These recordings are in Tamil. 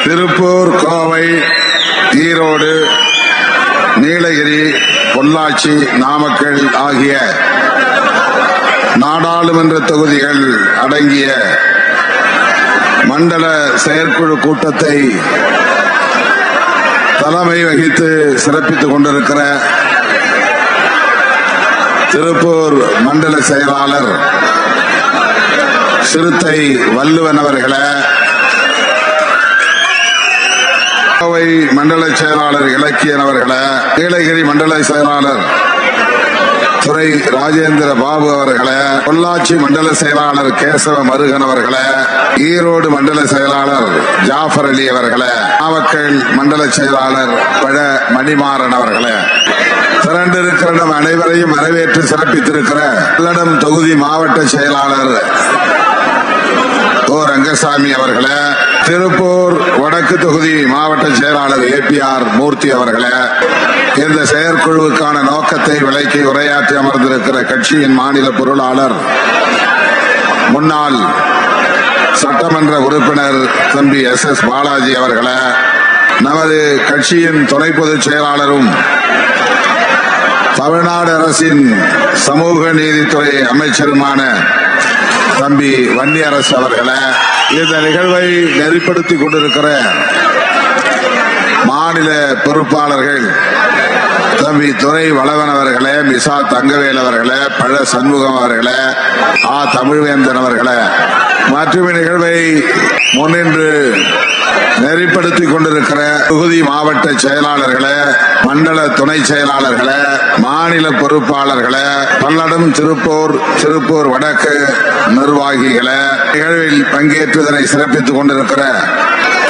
திருப்பூர், கோவை, ஈரோடு, நீலகிரி, பொள்ளாச்சி, நாமக்கல் ஆகிய நாடாளுமன்ற தொகுதிகள் அடங்கிய மண்டல செயற்குழு கூட்டத்தை தலைமை வகித்து சிறப்பித்துக் கொண்டிருக்கிற திருப்பூர் மண்டல செயலாளர் சிறுத்தை வள்ளுவன் அவர்களே, கோவை மண்டல செயலாளர் இலக்கியன் அவர்களே, நீலகிரி மண்டல செயலாளர் துரை ராஜேந்திர பாபு அவர்களே, பொள்ளாச்சி மண்டல செயலாளர் கேசவ மருகன் அவர்களே, ஈரோடு மண்டல செயலாளர் ஜாஃபர் அலி அவர்களே, நாமக்கல் மண்டல செயலாளர் பழ மணிமாறன் அவர்களே, திரண்டிருக்கிற நம் அனைவரையும் வரவேற்று சிறப்பித்திருக்கிற பல்லடம் தொகுதி மாவட்ட செயலாளர் ஓ ரங்கசாமி அவர்களே, திருப்பூர் வடக்கு தொகுதி மாவட்ட செயலாளர் APR மூர்த்தி அவர்களே, இந்த செயற்குழுவுக்கான நோக்கத்தை விளக்கி உரையாற்றி அமர்ந்திருக்கிற கட்சியின் மாநில பொருளாளர் முன்னாள் சட்டமன்ற உறுப்பினர் தம்பி SS பாலாஜி அவர்களே, நமது கட்சியின் துணை பொதுச் செயலாளரும் தமிழ்நாடு அரசின் சமூக நீதித்துறை அமைச்சருமான தம்பி வன்னியரசு அவர்களே, இந்த நிகழ்வை நெறிப்படுத்திக் கொண்டிருக்கிற மாநில பொறுப்பாளர்கள் தம்பி துரை வளவன் அவர்களே, மிசா தங்கவேல் அவர்களே, பழ சண்முகம் அவர்களே, தமிழ்வேந்தன் அவர்களே, மற்றும் நிகழ்வை முன்னின்று நெறிப்படுத்திக் கொண்டிருக்கிற தொகுதி மாவட்ட செயலாளர்களே, மண்டல துணை செயலாளர்களே, மாநில பொறுப்பாளர்களே, பல்லடம், திருப்பூர் வடக்கு நிர்வாகிகளே, நிகழ்வில் பங்கேற்றுவதனை சிறப்பித்துக் கொண்டிருக்கிற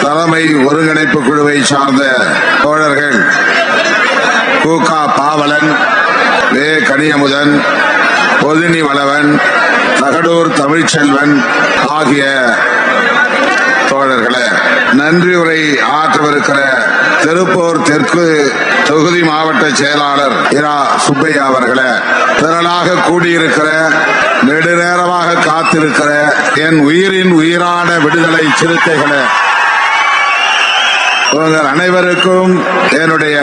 தலைமை ஒருங்கிணைப்பு குழுவை சார்ந்த தோழர்கள் கு.க. பாவலன், வே. கனியமுதன், பொதினி வளவன், தகடூர் தமிழ்ச்செல்வன் ஆகிய தோழர்களே, நன்றி உரை ஆற்றவிருக்கிற திருப்பூர் தெற்கு தொகுதி மாவட்ட செயலாளர் இரா சுப்பையா அவர்களே, திரளாக கூடியிருக்கிற நெடுநேரமாக காத்திருக்கிற என் உயிரின் உயிரான விடுதலை சிறுத்தைகளே, உங்கள் அனைவருக்கும் என்னுடைய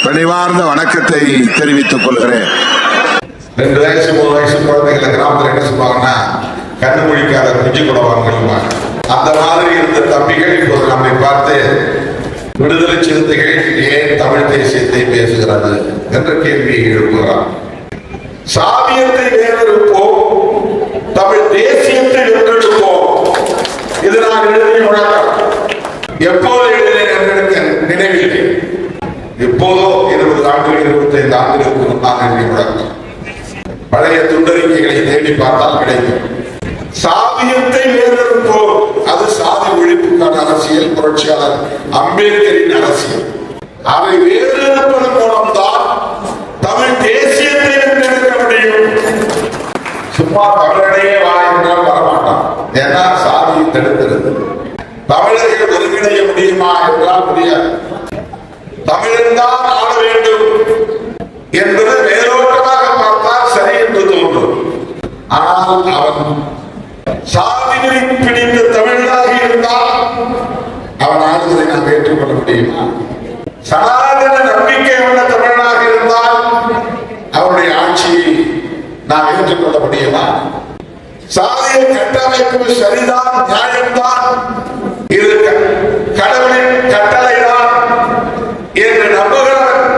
பணிவார்ந்த வணக்கத்தை தெரிவித்துக் கொள்கிறேன். 2 வயசு 3 வயசு குழந்தைகளை கிராமத்தில் என்ன சொல்லுவாங்கன்னா, கண்ணு முடிக்காத குஞ்சு குடவாங்க. அந்த மாதிரி இருந்த தம்பிகள் இப்போது நம்மை பார்த்து விடுதலை சிறுத்தைகள் ஏன் தமிழ் தேசியத்தை பேசுகிறது என்ற கேள்வியை எழுப்புகிறார். சாதியத்தை வேறெடுப்போம், தமிழ் தேசியத்தை வென்றெடுப்போம். இது நான் எழுதிய முழக்கம். எப்போது எழுதினேன் என்று நினைவில்லை. இப்போதோ 20 ஆண்டுகள் 25 ஆண்டுகளுக்கு முன்னால் எழுதிய முழக்கம். பழைய துண்டறிக்கைகளை தேடி பார்த்தால் கிடைக்கும். சாதியத்தை வேறெடுப்போம், அது சாதி ஒழிப்புக்கான அரசியல், புரட்சியாளர் அம்பேத்கரின் அரசியல். அதை வேறெடுப்பதன் மூலம்தான் தமிழ் தேசியத்தை வென்றெடுக்க முடியும். சும்மா தமிழனையே வா என்றால் வரமாட்டான். ஏன்னா சாதியை தடுக்கிறது. தமிழர்கள் ஒருங்கிணைய முடியுமா என்றால் முடியாது. தமிழன் தான் ஆள வேண்டும் என்பது மேலோட்டமாக பார்த்தால் சரி என்று தோன்றும். ஆனால் அவன் சாதியை பிடித்த தமிழனாக இருந்தால் அவன் ஆளுவதை நாம் ஏற்றுக்கொள்ள முடியுமா? சனாதன நம்பிக்கை உள்ள தமிழனாக இருந்தால் அவருடைய ஆட்சியை நாம் ஏற்றுக்கொள்ள முடியுமா? சாதிய கட்டமைப்பு சரிதான், நியாயம்தான், இது கடவுளின் கட்டளைதான் என்று நம்புகிறவன்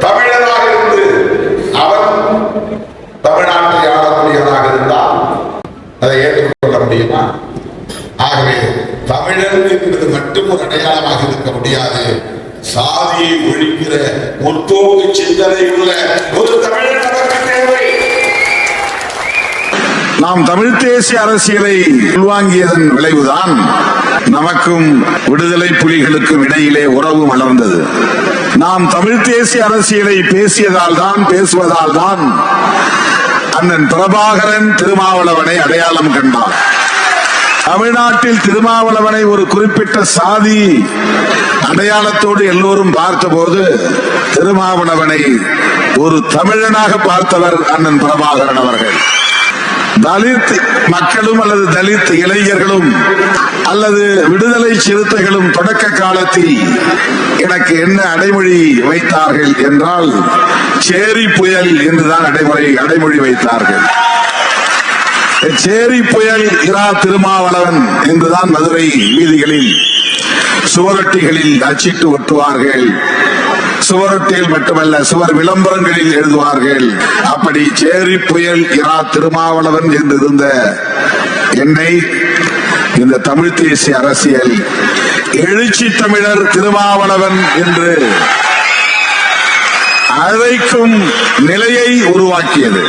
தமிழனாக இருந்து அவன் தமிழ்நாட்டை ஆளக்கூடியவனாக இருந்தால் அதை ஏற்றுக்கொள்ள முடியுமா? ஆகவே தமிழன் என்பது மட்டும் ஒரு அடையாளமாக இருக்க முடியாது. சாதியை ஒழிக்கிற முற்போக்கு சிந்தனை உள்ள ஒரு தமிழன் நமக்கு தேவை. நாம் தமிழ் தேசிய அரசியலை உள்வாங்கியதன் விளைவுதான் நமக்கும் விடுதலை புலிகளுக்கும் இடையிலே உறவு வளர்ந்தது. நாம் தமிழ் தேசிய அரசியலை பேசுவதால் தான் அண்ணன் பிரபாகரன் திருமாவளவனை அடையாளம் கண்டார். தமிழ்நாட்டில் திருமாவளவனை ஒரு குறிப்பிட்ட சாதி அடையாளத்தோடு எல்லோரும் பார்த்தபோது திருமாவளவனை ஒரு தமிழனாக பார்த்தவர் அண்ணன் பிரபாகரன் அவர்கள். தலித் மக்களும் அல்லது தலித் இளைஞர்களும் அல்லது விடுதலை சிறுத்தைகளும் தொடக்க காலத்தில் எனக்கு என்ன அடைமொழி வைத்தார்கள் என்றால் சேரி புயல் என்றுதான் அடைமொழி வைத்தார்கள். சேரி புயல் இரா திருமாவளவன் என்றுதான் மதுரை வீதிகளில் சுவரொட்டிகளில் அச்சிட்டு ஒட்டுவார்கள். சுவரொட்டியில் மட்டுமல்ல, சுவர் விளம்பரங்களில் எழுதுவார்கள். அப்படி சேரி புயல் இரா திருமாவளவன் என்று இருந்த என்னை இந்த தமிழ் தேசிய அரசியல் எழுச்சி தமிழர் திருமாவளவன் என்று அழைக்கும் நிலையை உருவாக்கியது.